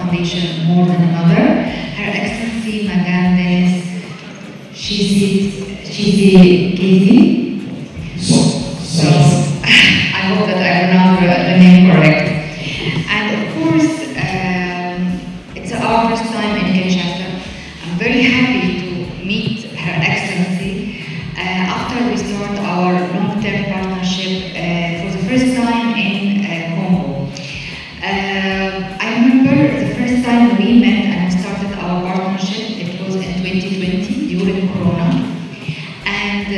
Foundation more than another. Her Excellency Madame Denis Tshisekedi. So I hope that I pronounced the name correct. And of course, it's our first time in Kinshasa. I'm very happy to meet Her Excellency after we start our long-term partnership for the first time in Congo. I remember the first time we met and started our partnership, it was in 2020 during Corona. And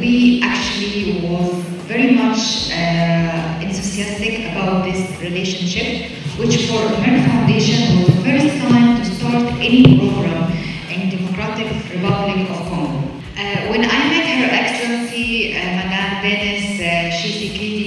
we actually was very much enthusiastic about this relationship, which for Merck Foundation was the first time to start any program in Democratic Republic of Congo. When I met Her Excellency Madame Denis Tshisekedi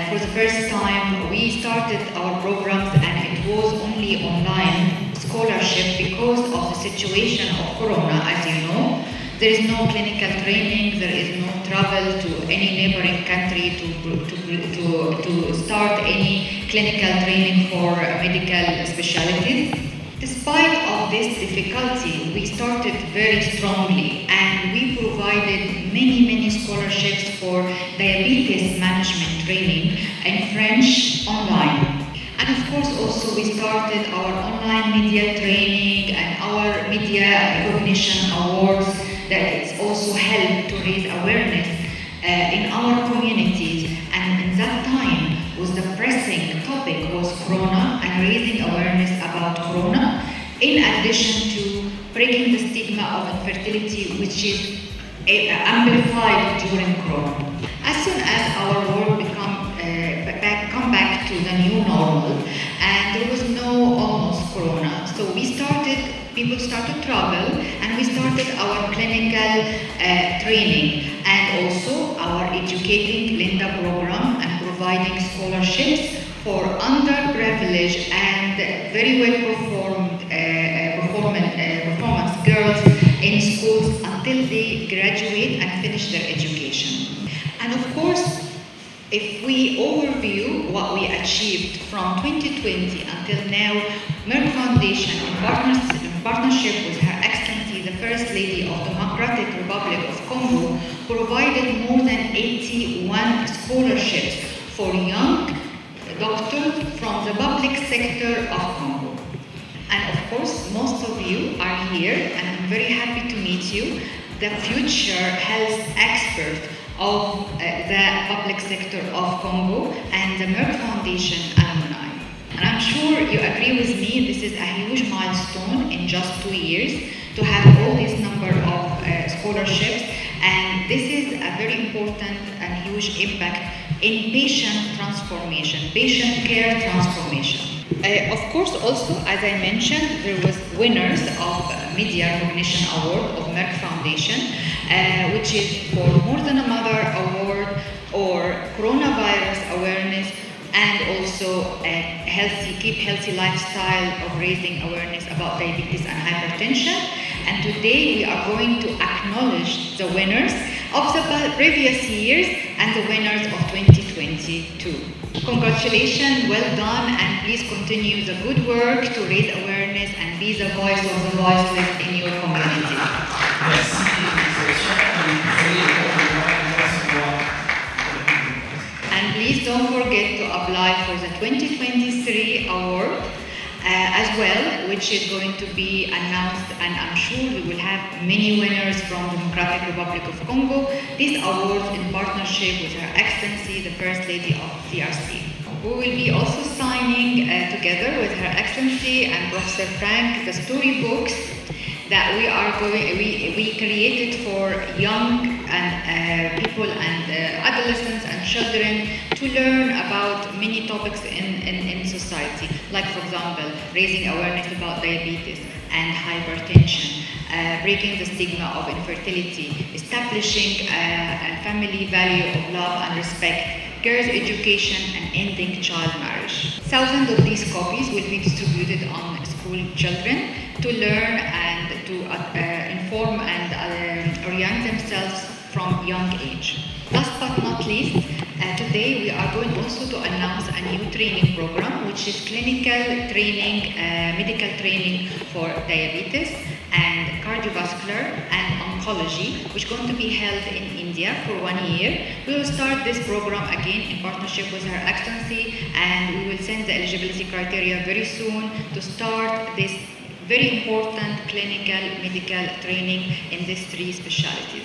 for the first time, we started our programs and it was only online scholarship because of the situation of Corona, as you know. There is no clinical training, there is no travel to any neighboring country to start any clinical training for medical specialties. Despite of this difficulty, we started very strongly and we provided many scholarships for diabetes management training in French online. And of course also we started our online media training and our media recognition awards that it's also helped to raise awareness in our communities. And in that time was the pressing topic was Corona and raising awareness about Corona, in addition to breaking the stigma of infertility, which is amplified during Corona. As soon as our world come back to the new normal, and there was no almost Corona, so people started travel, and we started our clinical training, and also our Educating Linda program, and providing scholarships for underprivileged and very well performance girls in schools until they graduate and finish their education. And of course, if we overview what we achieved from 2020 until now, Merck Foundation, in partnership with Her Excellency, the First Lady of the Democratic Republic of Congo, provided more than 81 scholarships for young doctors from the public sector of Congo. And of course, most of you are here, and I'm very happy to meet you, the future health expert of the public sector of Congo and the Merck Foundation alumni. And I'm sure you agree with me, this is a huge milestone in just 2 years to have all this number of scholarships, and this is a very important and huge impact in patient transformation, patient care transformation. Of course, also, as I mentioned, there was winners of Media Recognition Award of Merck Foundation, which is for More Than a Mother Award or Coronavirus Awareness, and also keep healthy lifestyle of raising awareness about diabetes and hypertension. And today we are going to acknowledge the winners of the previous years and the winners of 2022. Congratulations, well done, and please continue the good work to raise awareness and be the voice of the voiceless in your community. And please don't forget to apply for the 2023 award as well, which is going to be announced, and I'm sure we will have many winners from the Democratic Republic of Congo. These awards in partnership with Her Excellency, the First Lady of DRC. We will be also signing together with Her Excellency and Professor Frank the storybooks that we created for young and people and adolescents and children to learn about many topics in society, like for example, raising awareness about diabetes and hypertension, breaking the stigma of infertility, establishing a family value of love and respect, girls' education, and ending child marriage. Thousands of these copies will be distributed on school children to learn and to inform and orient themselves from young age. Last but not least, Today we are going also to announce a new training program, which is clinical training, medical training for diabetes and cardiovascular and oncology, which is going to be held in India for 1 year. We will start this program again in partnership with Her Excellency, and we will send the eligibility criteria very soon to start this very important clinical medical training in these 3 specialties.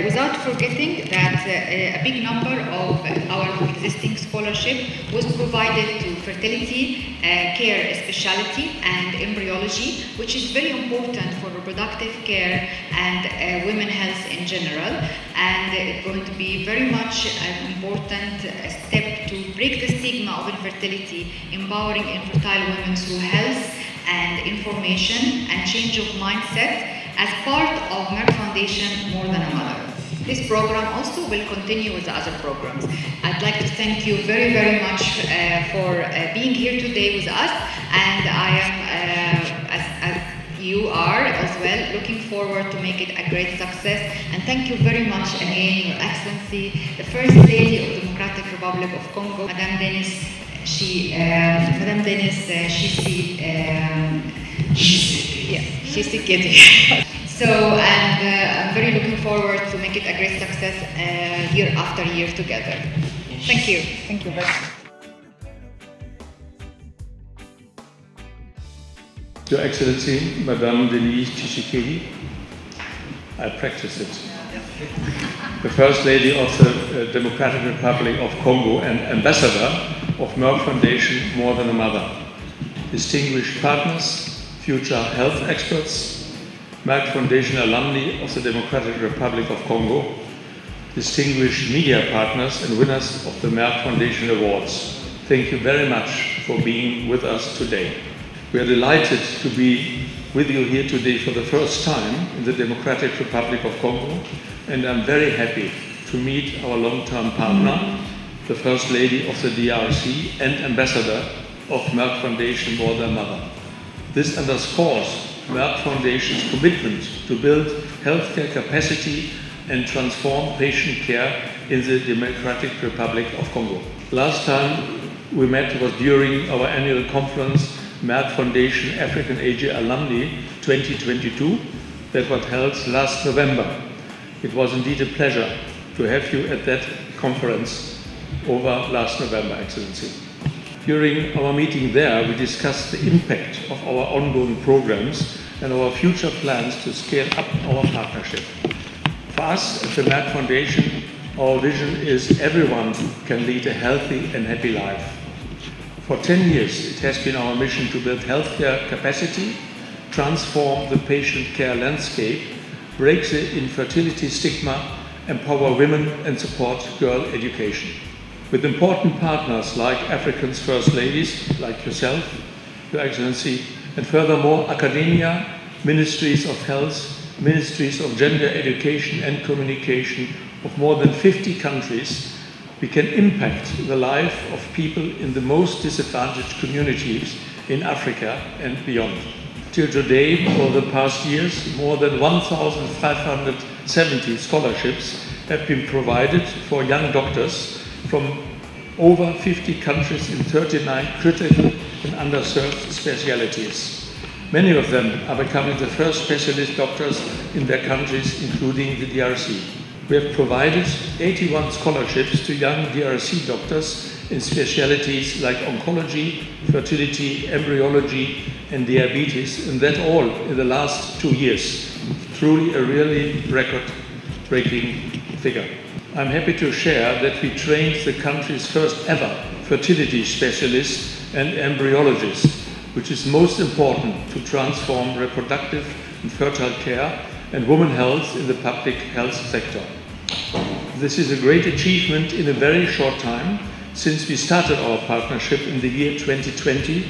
Without forgetting that a big number of our existing scholarship was provided to fertility care specialty and embryology, which is very important for reproductive care and women health in general, and it's going to be very much an important step to break the stigma of infertility, empowering infertile women through health and information and change of mindset as part of Merck Foundation More Than a Mother. This program also will continue with the other programs. I'd like to thank you very, very much for being here today with us, and I am, as you are as well, looking forward to make it a great success. And thank you very much again, Your Excellency, the First Lady of the Democratic Republic of Congo, Madame Denis Tshisekedi. So, and I'm very looking forward to make it a great success year after year together. Thank you. Thank you very much. Your Excellency, Madame Denis Tshisekedi, I practice it. The First Lady of the Democratic Republic of Congo and Ambassador of Merck Foundation More Than a Mother, distinguished partners, future health experts, Merck Foundation alumni of the Democratic Republic of Congo, distinguished media partners and winners of the Merck Foundation Awards. Thank you very much for being with us today. We are delighted to be with you here today for the first time in the Democratic Republic of Congo, and I'm very happy to meet our long-term partner, the First Lady of the DRC and Ambassador of Merck Foundation More Than a Mother. This underscores Merck Foundation's commitment to build healthcare capacity and transform patient care in the Democratic Republic of Congo. Last time we met was during our annual conference, Merck Foundation African Asia Alumni 2022, that was held last November. It was indeed a pleasure to have you at that conference over last November, Excellency. During our meeting there, we discussed the impact of our ongoing programs and our future plans to scale up our partnership. For us at the Merck Foundation, our vision is everyone can lead a healthy and happy life. For 10 years, it has been our mission to build healthcare capacity, transform the patient care landscape, break the infertility stigma, empower women and support girl education. With important partners like Africa's First Ladies, like yourself, Your Excellency, and furthermore academia, ministries of health, ministries of gender education and communication of more than 50 countries, we can impact the life of people in the most disadvantaged communities in Africa and beyond. Till today, over the past years, more than 1,570 scholarships have been provided for young doctors from over 50 countries in 39 critical and underserved specialties. Many of them are becoming the first specialist doctors in their countries, including the DRC. We have provided 81 scholarships to young DRC doctors in specialties like oncology, fertility, embryology, and diabetes, and that all in the last 2 years. Truly a really record-breaking figure. I'm happy to share that we trained the country's first ever fertility specialist and embryologist, which is most important to transform reproductive and fertile care and women health in the public health sector. This is a great achievement in a very short time, since we started our partnership in the year 2020,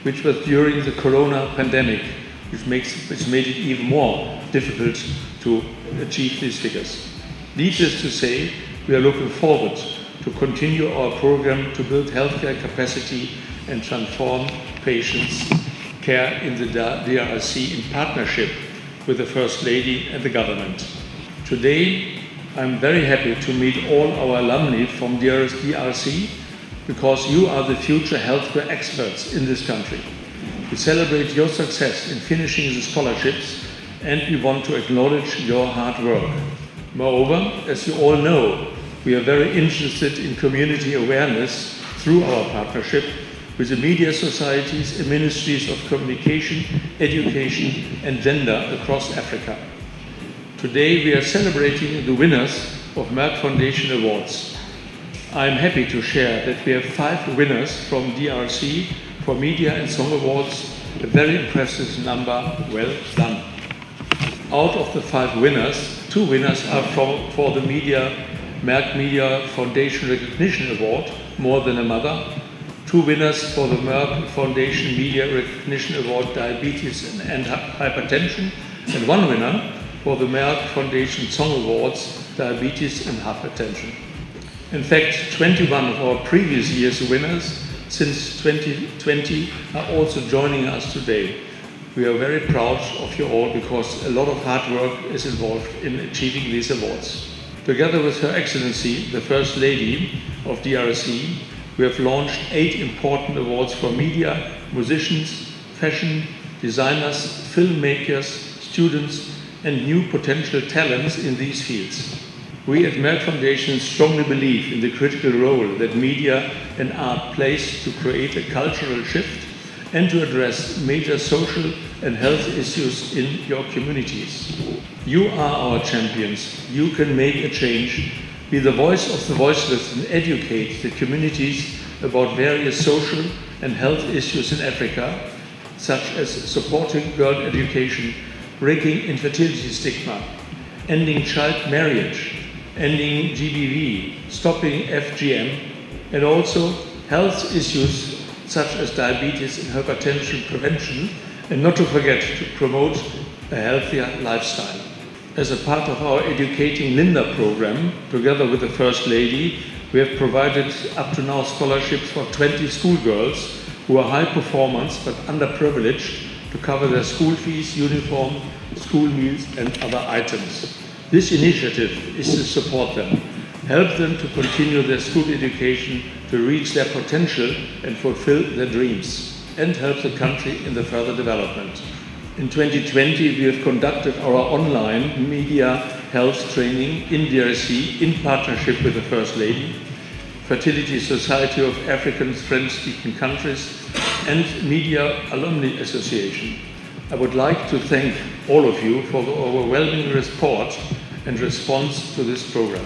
which was during the corona pandemic, which made it even more difficult to achieve these figures. Needless to say, we are looking forward to continue our program to build healthcare capacity and transform patients' care in the DRC in partnership with the First Lady and the government. Today, I'm very happy to meet all our alumni from DRC because you are the future healthcare experts in this country. We celebrate your success in finishing the scholarships and we want to acknowledge your hard work. Moreover, as you all know, we are very interested in community awareness through our partnership with the media societies and ministries of communication, education and gender across Africa. Today we are celebrating the winners of Merck Foundation Awards. I am happy to share that we have 5 winners from DRC for Media and Song Awards, a very impressive number, well done. Out of the 5 winners, 2 winners are for the Merck Media Foundation Recognition Award, More Than a Mother, 2 winners for the Merck Foundation Media Recognition Award, Diabetes and Hypertension, and 1 winner for the Merck Foundation Song Awards, Diabetes and Hypertension. In fact, 21 of our previous year's winners since 2020 are also joining us today. We are very proud of you all because a lot of hard work is involved in achieving these awards. Together with Her Excellency, the First Lady of DRC, we have launched 8 important awards for media, musicians, fashion, designers, filmmakers, students, and new potential talents in these fields. We at Merck Foundation strongly believe in the critical role that media and art plays to create a cultural shift and to address major social and health issues in your communities. You are our champions. You can make a change, be the voice of the voiceless and educate the communities about various social and health issues in Africa, such as supporting girl education, breaking infertility stigma, ending child marriage, ending GBV, stopping FGM, and also health issues such as diabetes and hypertension prevention, and not to forget to promote a healthier lifestyle. As a part of our Educating Linda program, together with the First Lady, we have provided up to now scholarships for 20 schoolgirls who are high performers but underprivileged to cover their school fees, uniform, school meals and other items. This initiative is to support them, help them to continue their school education, to reach their potential and fulfill their dreams, and help the country in the further development. In 2020, we have conducted our online media health training in DRC in partnership with the First Lady, Fertility Society of African French-speaking countries, and Media Alumni Association. I would like to thank all of you for the overwhelming support and response to this program.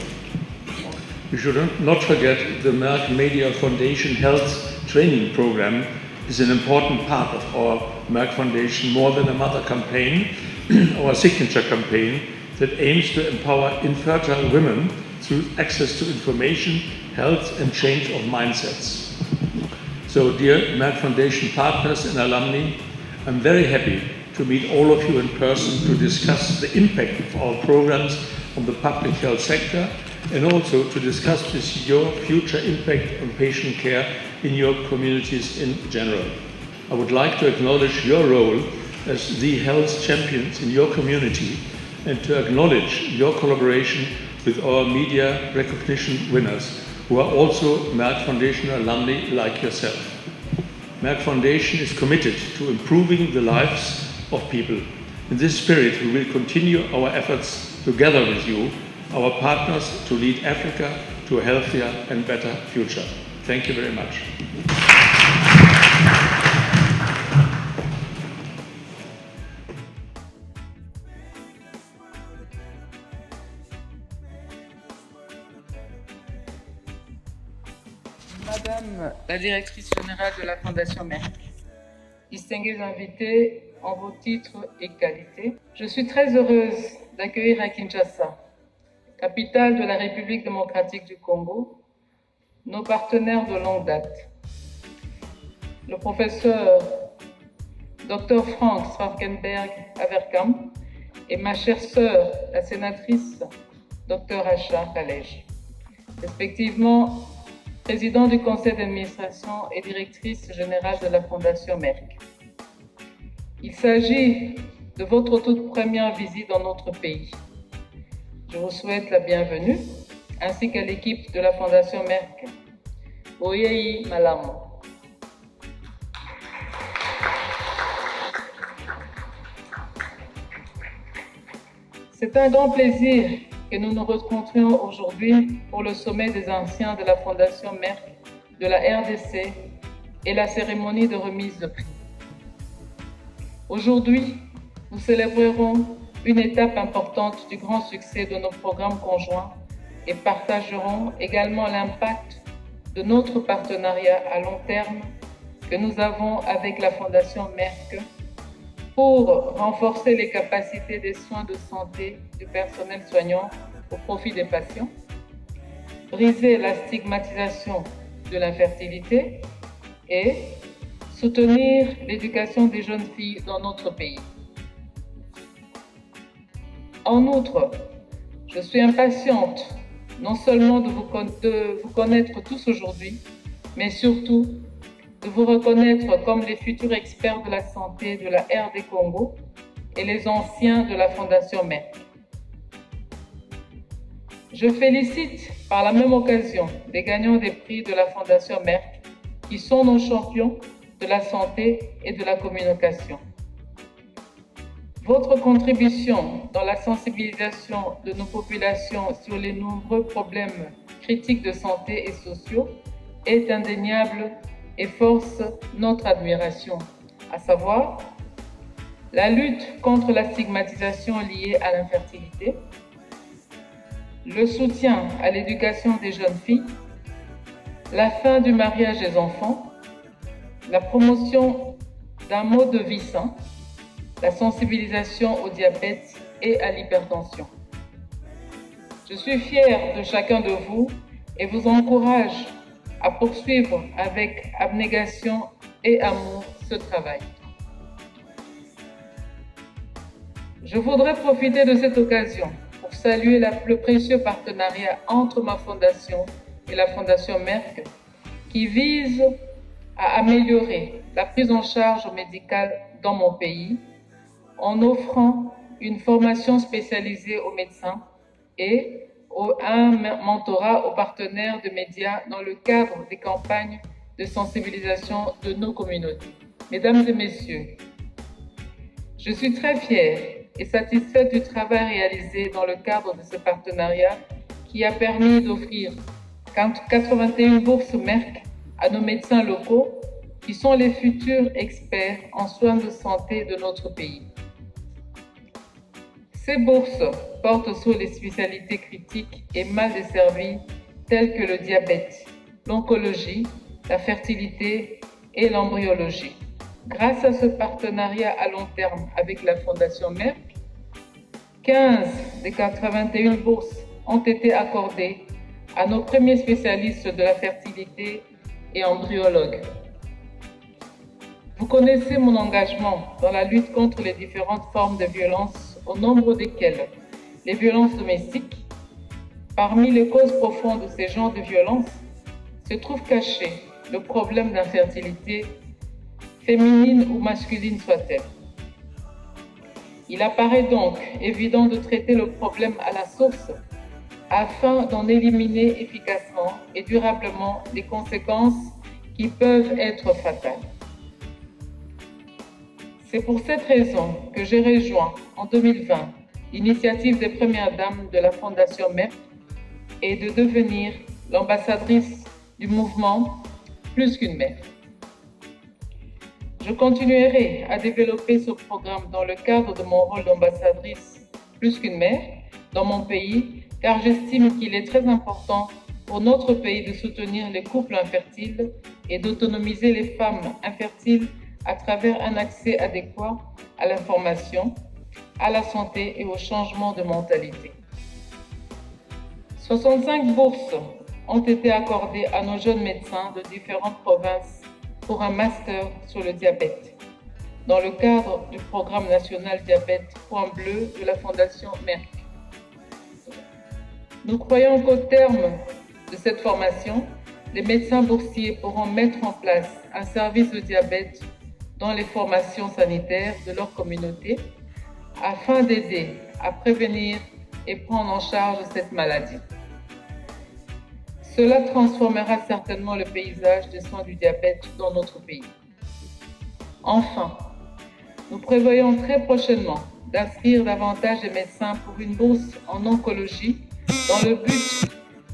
We should not forget the Merck Media Foundation Health Training Program is an important part of our Merck Foundation More Than a Mother campaign, our signature campaign that aims to empower infertile women through access to information, health and change of mindsets. So dear Merck Foundation partners and alumni, I'm very happy to meet all of you in person to discuss the impact of our programs on the public health sector and also to discuss with your future impact on patient care in your communities in general. I would like to acknowledge your role as the health champions in your community and to acknowledge your collaboration with our media recognition winners who are also Merck Foundation alumni like yourself. Merck Foundation is committed to improving the lives of people. In this spirit, we will continue our efforts together with you, our partners, to lead Africa to a healthier and better future. Thank you very much. Madame la directrice générale de la Fondation Merck, distingués invités en vos titres et qualités, je suis très heureuse d'accueillir à Kinshasa, capitale de la République démocratique du Congo, nos partenaires de longue date. Le professeur Dr Frank Schwarzenberg Averkamp et ma chère sœur, la sénatrice Dr Acha Kalej, respectivement président du conseil d'administration et directrice générale de la Fondation Merck. Il s'agit de votre toute première visite dans notre pays. Je vous souhaite la bienvenue, ainsi qu'à l'équipe de la Fondation Merck. Oyei Malamo. C'est un grand plaisir que nous nous rencontrions aujourd'hui pour le sommet des anciens de la Fondation Merck de la RDC et la cérémonie de remise de prix. Aujourd'hui, nous célébrerons une étape importante du grand succès de nos programmes conjoints et partagerons également l'impact de notre partenariat à long terme que nous avons avec la Fondation Merck pour renforcer les capacités des soins de santé du personnel soignant au profit des patients, briser la stigmatisation de l'infertilité et soutenir l'éducation des jeunes filles dans notre pays. En outre, je suis impatiente non seulement de vous connaître tous aujourd'hui, mais surtout de vous reconnaître comme les futurs experts de la santé de la RD Congo et les anciens de la Fondation Merck. Je félicite par la même occasion les gagnants des prix de la Fondation Merck qui sont nos champions de la santé et de la communication. Votre contribution dans la sensibilisation de nos populations sur les nombreux problèmes critiques de santé et sociaux est indéniable et force notre admiration, à savoir la lutte contre la stigmatisation liée à l'infertilité, le soutien à l'éducation des jeunes filles, la fin du mariage des enfants, la promotion d'un mode de vie sain, la sensibilisation au diabète et à l'hypertension. Je suis fière de chacun de vous et vous encourage à poursuivre avec abnégation et amour ce travail. Je voudrais profiter de cette occasion pour saluer le précieux partenariat entre ma fondation et la Fondation Merck qui vise à améliorer la prise en charge médicale dans mon pays en offrant une formation spécialisée aux médecins et un mentorat aux partenaires de médias dans le cadre des campagnes de sensibilisation de nos communautés. Mesdames et messieurs, je suis très fière et satisfaite du travail réalisé dans le cadre de ce partenariat qui a permis d'offrir 81 bourses Merck à nos médecins locaux qui sont les futurs experts en soins de santé de notre pays. Ces bourses portent sur les spécialités critiques et mal desservies telles que le diabète, l'oncologie, la fertilité et l'embryologie. Grâce à ce partenariat à long terme avec la Fondation Merck, 15 des 81 bourses ont été accordées à nos premiers spécialistes de la fertilité et embryologues. Vous connaissez mon engagement dans la lutte contre les différentes formes de violence, au nombre desquelles les violences domestiques. Parmi les causes profondes de ces genres de violences se trouve caché le problème d'infertilité, féminine ou masculine soit-elle. Il apparaît donc évident de traiter le problème à la source afin d'en éliminer efficacement et durablement les conséquences qui peuvent être fatales. C'est pour cette raison que j'ai rejoint en 2020 l'initiative des Premières Dames de la Fondation Merck et de devenir l'ambassadrice du mouvement Plus qu'une mère. Je continuerai à développer ce programme dans le cadre de mon rôle d'ambassadrice Plus qu'une mère dans mon pays, car j'estime qu'il est très important pour notre pays de soutenir les couples infertiles et d'autonomiser les femmes infertiles à travers un accès adéquat à l'information, à la santé et au changement de mentalité. 65 bourses ont été accordées à nos jeunes médecins de différentes provinces pour un master sur le diabète, dans le cadre du programme national diabète Point Bleu de la Fondation Merck. Nous croyons qu'au terme de cette formation, les médecins boursiers pourront mettre en place un service de diabète dans les formations sanitaires de leur communauté afin d'aider à prévenir et prendre en charge cette maladie. Cela transformera certainement le paysage des soins du diabète dans notre pays. Enfin, nous prévoyons très prochainement d'inscrire davantage de médecins pour une bourse en oncologie dans le but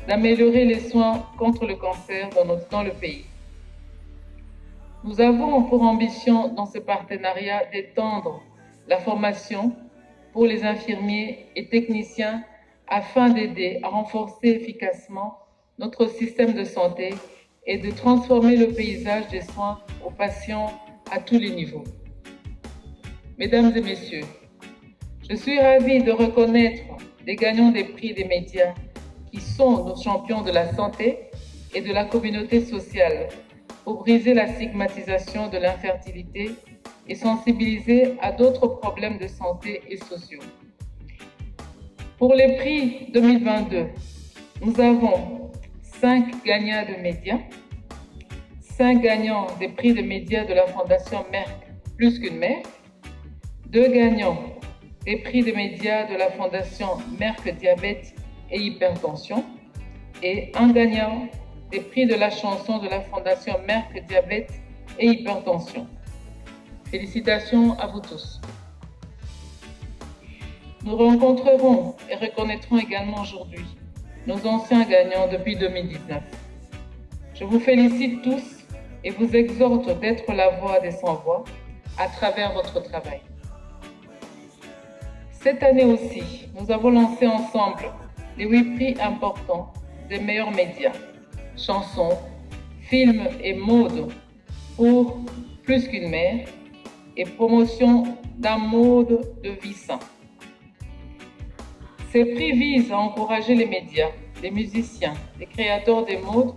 d'améliorer les soins contre le cancer dans le pays. Nous avons pour ambition dans ce partenariat d'étendre la formation pour les infirmiers et techniciens afin d'aider à renforcer efficacement notre système de santé et de transformer le paysage des soins aux patients à tous les niveaux. Mesdames et messieurs, je suis ravie de reconnaître les gagnants des prix des médias qui sont nos champions de la santé et de la communauté sociale pour briser la stigmatisation de l'infertilité et sensibiliser à d'autres problèmes de santé et sociaux. Pour les prix 2022, nous avons 5 gagnants de médias, 5 gagnants des prix de médias de la Fondation Merck Plus qu'une mère, 2 gagnants des prix de médias de la Fondation Merck Diabète et Hypertension et 1 gagnant des prix de la chanson de la Fondation Merck Diabète et Hypertension. Félicitations à vous tous. Nous rencontrerons et reconnaîtrons également aujourd'hui nos anciens gagnants depuis 2019. Je vous félicite tous et vous exhorte d'être la voix des sans-voix à travers votre travail. Cette année aussi, nous avons lancé ensemble les 8 prix importants des meilleurs médias, chansons, films et mode pour Plus qu'une mère et promotion d'un mode de vie sain. Ces prix visent à encourager les médias, les musiciens, les créateurs des modes,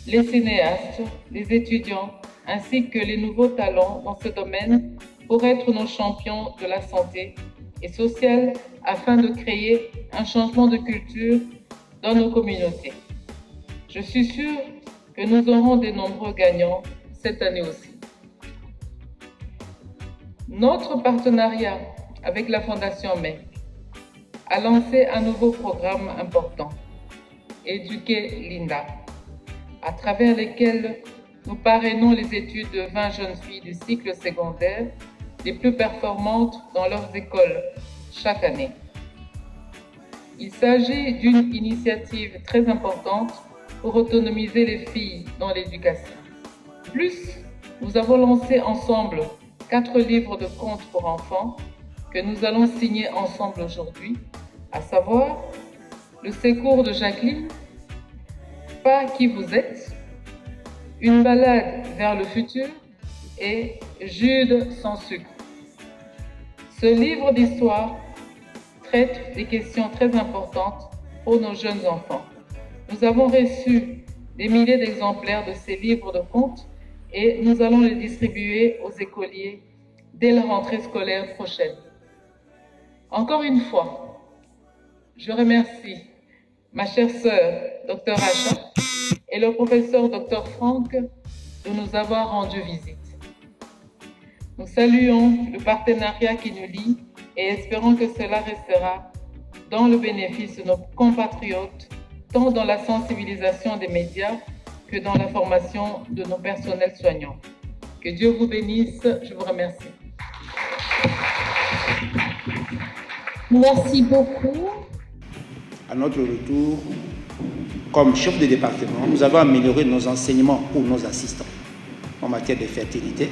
les cinéastes, les étudiants, ainsi que les nouveaux talents dans ce domaine pour être nos champions de la santé et sociale afin de créer un changement de culture dans nos communautés. Je suis sûre que nous aurons de nombreux gagnants cette année aussi. Notre partenariat avec la Fondation Merck a lancé un nouveau programme important, Éduquer Linda, à travers lequel nous parrainons les études de 20 jeunes filles du cycle secondaire les plus performantes dans leurs écoles chaque année. Il s'agit d'une initiative très importante pour autonomiser les filles dans l'éducation. Plus, nous avons lancé ensemble 4 livres de contes pour enfants que nous allons signer ensemble aujourd'hui, à savoir Le Secours de Jacqueline, Pas qui vous êtes, Une balade vers le futur et Jude sans sucre. Ce livre d'histoire traite des questions très importantes pour nos jeunes enfants. Nous avons reçu des milliers d'exemplaires de ces livres de contes et nous allons les distribuer aux écoliers dès la rentrée scolaire prochaine. Encore une fois, je remercie ma chère sœur, Dr Acha, et le professeur Dr Franck de nous avoir rendu visite. Nous saluons le partenariat qui nous lie et espérons que cela restera dans le bénéfice de nos compatriotes, tant dans la sensibilisation des médias que dans la formation de nos personnels soignants. Que Dieu vous bénisse, je vous remercie. Merci beaucoup. À notre retour, comme chef de département, nous avons amélioré nos enseignements pour nos assistants en matière de fertilité.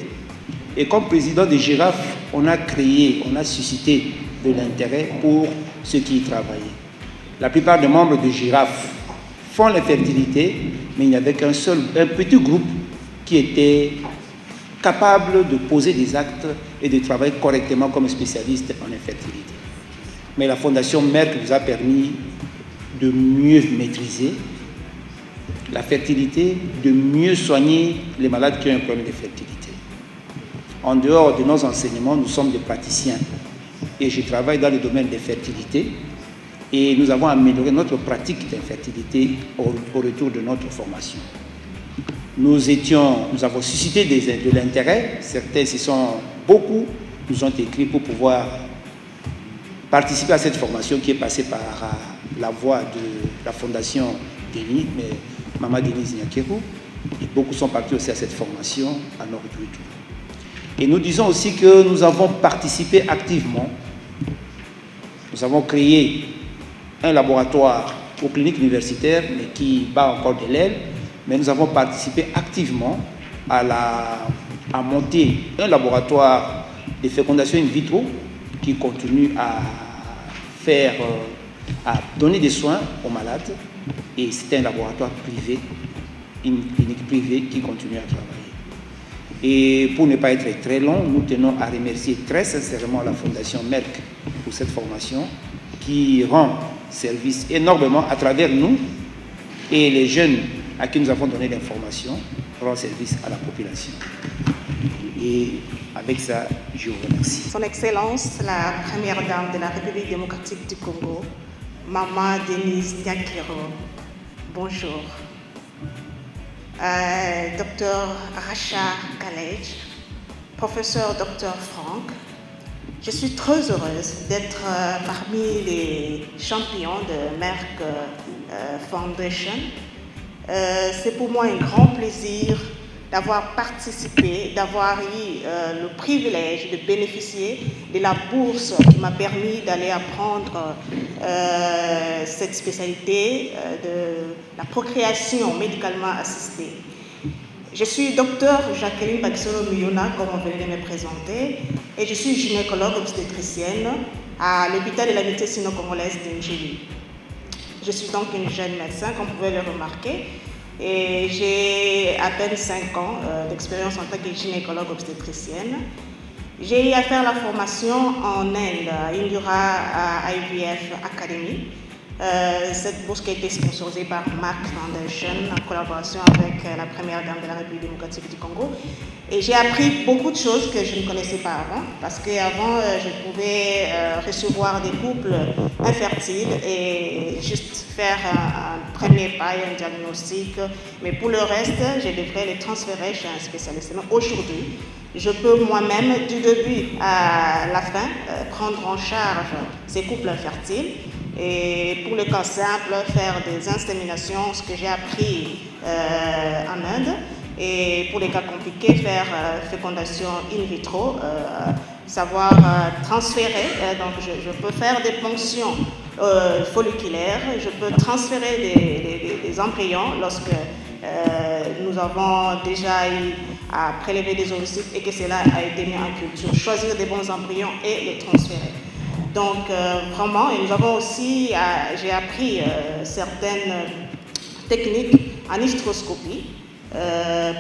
Et comme président de Girafe, on a suscité de l'intérêt pour ceux qui y travaillaient. La plupart des membres de Girafe font la fertilité, mais il n'y avait qu'un petit groupe qui était capable de poser des actes et de travailler correctement comme spécialiste en infertilité. Mais la Fondation Merck nous a permis de mieux maîtriser la fertilité, de mieux soigner les malades qui ont un problème de fertilité. En dehors de nos enseignements, nous sommes des praticiens et je travaille dans le domaine des fertilités et nous avons amélioré notre pratique d'infertilité au retour de notre formation. Nous avons suscité de l'intérêt, certains se sont beaucoup, nous ont écrit pour pouvoir participé à cette formation qui est passée par la voie de la fondation Denis, mais Maman Denise Nyakeru, et beaucoup sont partis aussi à cette formation à Nord-Kivu. Et nous disons aussi que nous avons participé activement, nous avons créé un laboratoire aux cliniques universitaires, mais qui bat encore de l'aile, mais nous avons participé activement à monter un laboratoire de fécondation in vitro qui continue à donner des soins aux malades, et c'est un laboratoire privé, une clinique privée qui continue à travailler. Et pour ne pas être très long, nous tenons à remercier très sincèrement la Fondation Merck pour cette formation qui rend service énormément à travers nous, et les jeunes à qui nous avons donné l'information rend service à la population. Et avec ça, je vous remercie. Son Excellence, la Première Dame de la République démocratique du Congo, Maman Denise Nyakeru, bonjour. Docteur Racha Kalej, professeur Dr Franck, je suis très heureuse d'être parmi les champions de Merck Foundation. C'est pour moi un grand plaisir d'avoir participé, d'avoir eu le privilège de bénéficier de la bourse qui m'a permis d'aller apprendre cette spécialité de la procréation médicalement assistée. Je suis docteur Jacqueline Bakisolo-Muyona, comme on venait de me présenter, et je suis gynécologue obstétricienne à l'hôpital de l'amitié sino-congolaise d'Ngéli. Je suis donc une jeune médecin, comme vous pouvez le remarquer, et j'ai à peine 5 ans d'expérience en tant que gynécologue obstétricienne. J'ai eu à faire la formation en Inde, à Indira IVF Academy. Cette bourse qui a été sponsorisée par Merck Foundation en collaboration avec la Première Dame de la République démocratique du Congo. Et j'ai appris beaucoup de choses que je ne connaissais pas avant, parce qu'avant, je pouvais recevoir des couples infertiles et juste faire un premier pas et un diagnostic. Mais pour le reste, je devrais les transférer chez un spécialiste. Mais aujourd'hui, je peux moi-même, du début à la fin, prendre en charge ces couples infertiles. Et pour le cas simple, faire des inséminations, ce que j'ai appris en Inde. Et pour les cas compliqués, faire fécondation in vitro, savoir transférer. Donc je peux faire des ponctions folliculaires, je peux transférer des embryons lorsque nous avons déjà eu à prélever des ovocytes et que cela a été mis en culture. Choisir des bons embryons et les transférer. Donc vraiment, et nous avons aussi, j'ai appris certaines techniques en hysteroscopie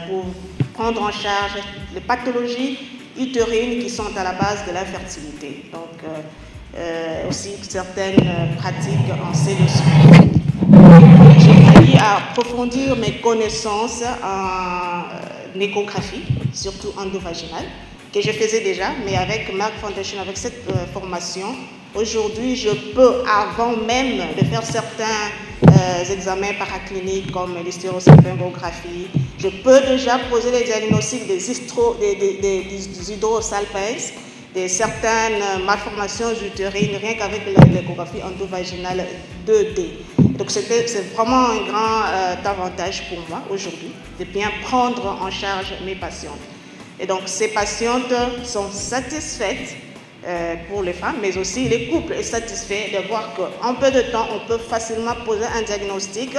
pour prendre en charge les pathologies utérines qui sont à la base de l'infertilité. Donc aussi certaines pratiques en celloscopie. J'ai appris à approfondir mes connaissances en échographie, surtout endovaginale, que je faisais déjà, mais avec Merck Foundation, avec cette formation, aujourd'hui, je peux, avant même de faire certains examens paracliniques comme l'hystérosalpingographie, je peux déjà poser les diagnostics des hydrosalpinx, de certaines malformations utérines, rien qu'avec l'échographie endovaginale 2D. Donc c'est vraiment un grand avantage pour moi aujourd'hui de bien prendre en charge mes patientes. Et donc, ces patientes sont satisfaites pour les femmes, mais aussi les couples sont satisfaits de voir qu'en peu de temps, on peut facilement poser un diagnostic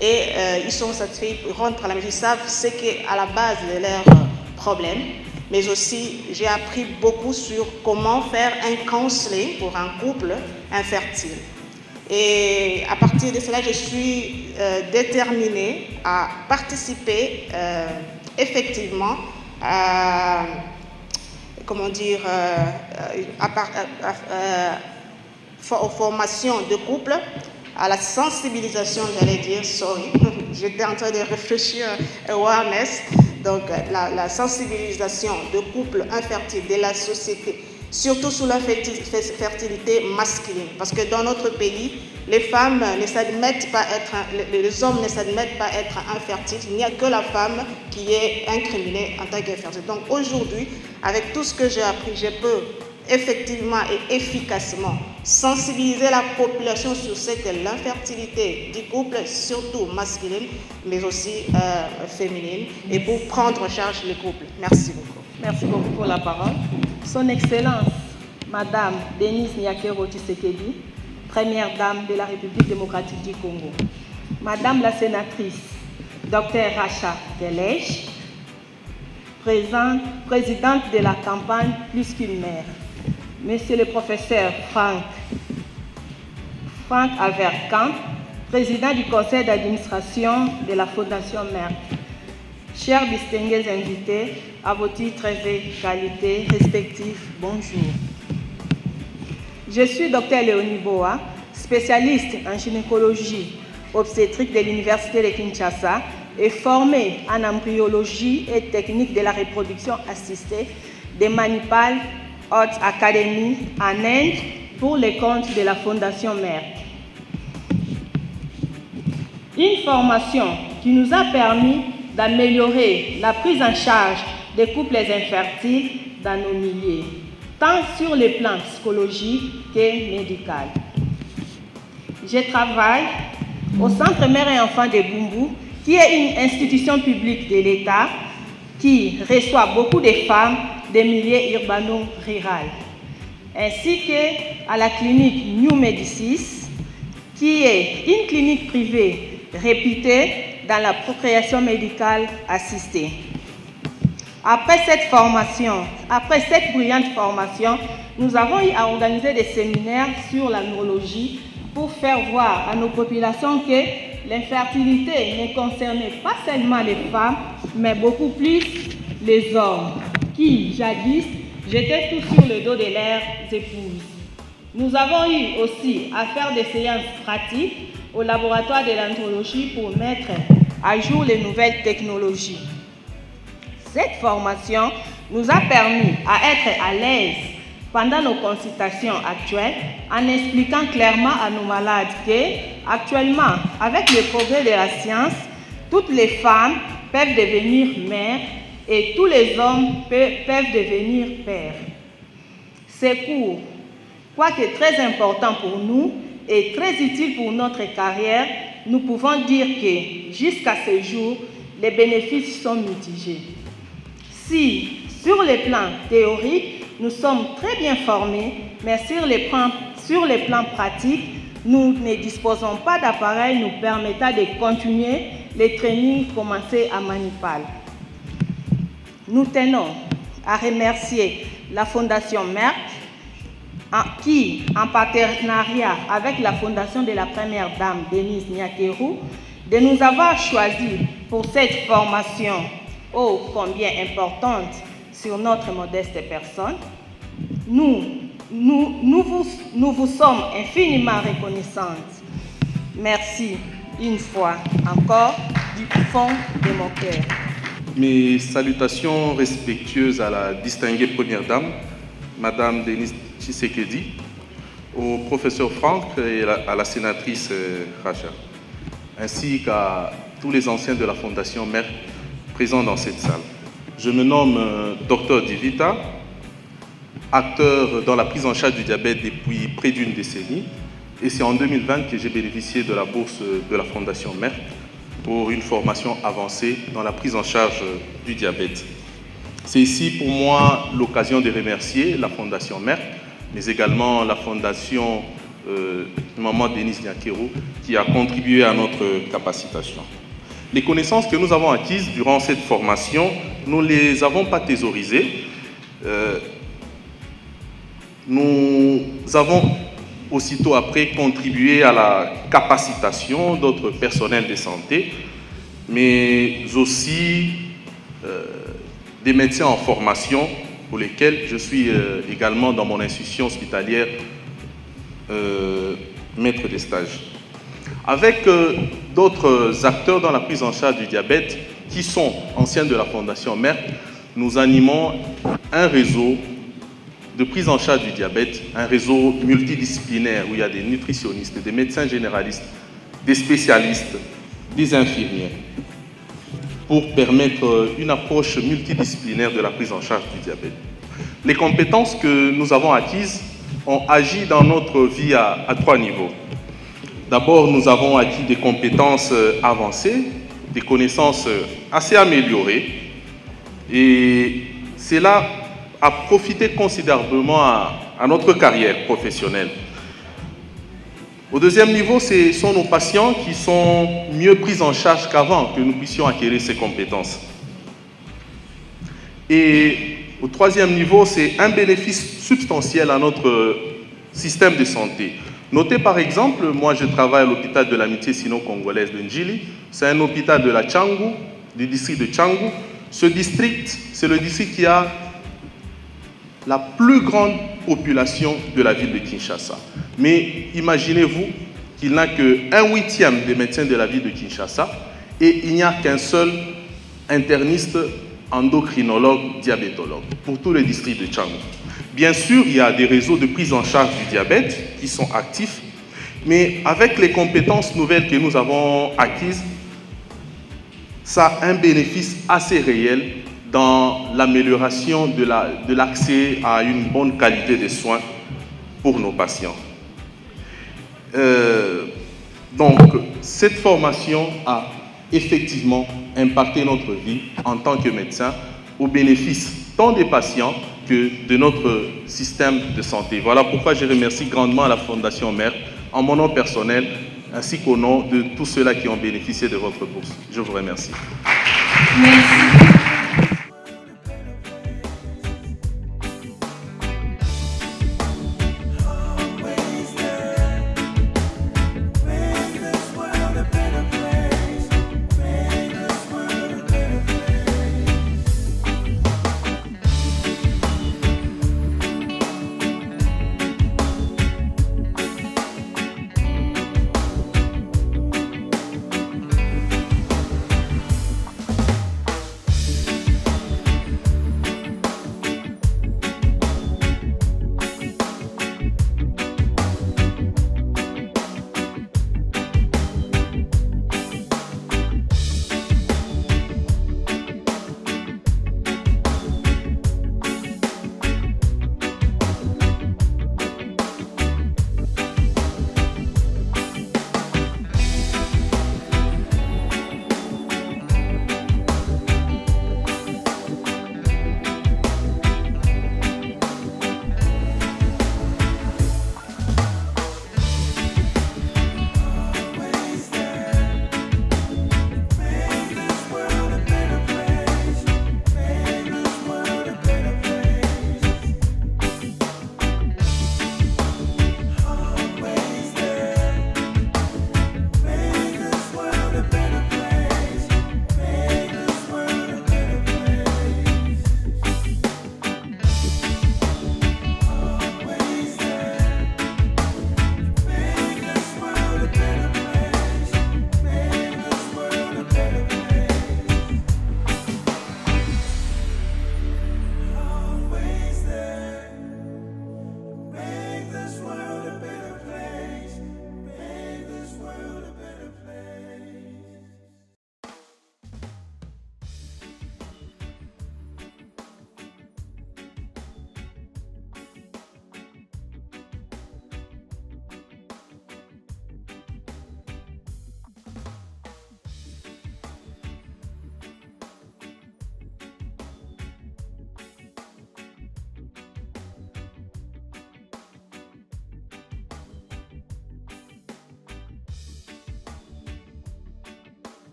et ils sont satisfaits, ils rentrent à la maison, ils savent ce qui est à la base de leurs problèmes. Mais aussi, j'ai appris beaucoup sur comment faire un counseling pour un couple infertile. Et à partir de cela, je suis déterminée à participer effectivement aux formations de couple, à la sensibilisation, j'allais dire, sorry, j'étais en train de réfléchir, awareness, donc la sensibilisation de couples infertiles de la société, surtout sur la fertilité masculine, parce que dans notre pays, les femmes ne s'admettent pas être, les hommes ne s'admettent pas être infertiles. Il n'y a que la femme qui est incriminée en tant qu'infertile. Donc aujourd'hui, avec tout ce que j'ai appris, je peux effectivement et efficacement sensibiliser la population sur ce que l'infertilité du couple, surtout masculine, mais aussi féminine, et pour prendre en charge les couples. Merci beaucoup. Merci beaucoup pour la parole. Son Excellence, Madame Denise Nyakero Tshisekedi, Première Dame de la République démocratique du Congo. Madame la Sénatrice, Dr Racha Galej, présidente de la campagne Plus qu'une mère. Monsieur le professeur Franck Averkamp, président du conseil d'administration de la Fondation Merck. Chers distingués invités, à vos titres et qualités respectifs, bonjour. Je suis Dr Léonie Boa, spécialiste en gynécologie obstétrique de l'Université de Kinshasa et formée en embryologie et technique de la reproduction assistée de Manipal Haute Academy en Inde pour les comptes de la Fondation Merck. Une formation qui nous a permis d'améliorer la prise en charge des couples infertiles dans nos milieux, tant sur les plans psychologiques que médical. Je travaille au Centre Mère et Enfants de Bumbu, qui est une institution publique de l'État qui reçoit beaucoup de femmes des milieux urbano-ruraux, ainsi qu'à la clinique New Médicis, qui est une clinique privée réputée dans la procréation médicale assistée. Après cette brillante formation, nous avons eu à organiser des séminaires sur la neurologie pour faire voir à nos populations que l'infertilité ne concernait pas seulement les femmes, mais beaucoup plus les hommes, qui, jadis, jetaient tout sur le dos de leurs épouses. Nous avons eu aussi à faire des séances pratiques au laboratoire de l'andrologie pour mettre à jour les nouvelles technologies. Cette formation nous a permis à être à l'aise pendant nos consultations actuelles en expliquant clairement à nos malades que, actuellement, avec le progrès de la science, toutes les femmes peuvent devenir mères et tous les hommes peuvent devenir pères. Ces cours, quoique très importants pour nous et très utiles pour notre carrière, nous pouvons dire que, jusqu'à ce jour, les bénéfices sont mitigés. Si, sur le plan théorique, nous sommes très bien formés, mais sur les plans pratiques, nous ne disposons pas d'appareils nous permettant de continuer les trainings commencés à Manipal. Nous tenons à remercier la Fondation Merck qui, en partenariat avec la Fondation de la Première Dame, Denise Nyakero, de nous avoir choisis pour cette formation ô combien importante sur notre modeste personne. Nous vous sommes infiniment reconnaissantes. Merci une fois encore du fond de mon cœur. Mes salutations respectueuses à la distinguée Première Dame, Madame Denise Tshisekedi, au professeur Franck et à la sénatrice Racha, ainsi qu'à tous les anciens de la Fondation Merck présents dans cette salle. Je me nomme Dr Divita, acteur dans la prise en charge du diabète depuis près d'une décennie, et c'est en 2020 que j'ai bénéficié de la bourse de la Fondation Merck pour une formation avancée dans la prise en charge du diabète. C'est ici pour moi l'occasion de remercier la Fondation Merck, mais également la Fondation Maman Denise Nyakero qui a contribué à notre capacitation. Les connaissances que nous avons acquises durant cette formation, nous ne les avons pas thésaurisées. Nous avons aussitôt après contribué à la capacitation d'autres personnels de santé, mais aussi des médecins en formation pour lesquels je suis également dans mon institution hospitalière maître de stage. Avec d'autres acteurs dans la prise en charge du diabète qui sont anciens de la Fondation Merck, nous animons un réseau de prise en charge du diabète, un réseau multidisciplinaire où il y a des nutritionnistes, des médecins généralistes, des spécialistes, des infirmiers, pour permettre une approche multidisciplinaire de la prise en charge du diabète. les compétences que nous avons acquises ont agi dans notre vie à 3 niveaux. D'abord, nous avons acquis des compétences avancées, des connaissances assez améliorées, et cela a profité considérablement à notre carrière professionnelle. Au deuxième niveau, ce sont nos patients qui sont mieux pris en charge qu'avant que nous puissions acquérir ces compétences. Et au troisième niveau, c'est un bénéfice substantiel à notre système de santé. Notez par exemple, moi je travaille à l'hôpital de l'amitié sino-congolaise de Njili. C'est un hôpital de la Tchangu, du district de Tchangu. Ce district, c'est le district qui a la plus grande population de la ville de Kinshasa. Mais imaginez-vous qu'il n'a qu'un huitième des médecins de la ville de Kinshasa et il n'y a qu'un seul interniste endocrinologue, diabétologue pour tous les districts de Tchangu. Bien sûr, il y a des réseaux de prise en charge du diabète qui sont actifs, mais avec les compétences nouvelles que nous avons acquises, ça a un bénéfice assez réel dans l'amélioration de l'accès à une bonne qualité de soins pour nos patients. Donc, cette formation a effectivement impacté notre vie en tant que médecin au bénéfice tant des patients que de notre système de santé. Voilà pourquoi je remercie grandement la Fondation Mère en mon nom personnel ainsi qu'au nom de tous ceux-là qui ont bénéficié de votre bourse. Je vous remercie. Merci.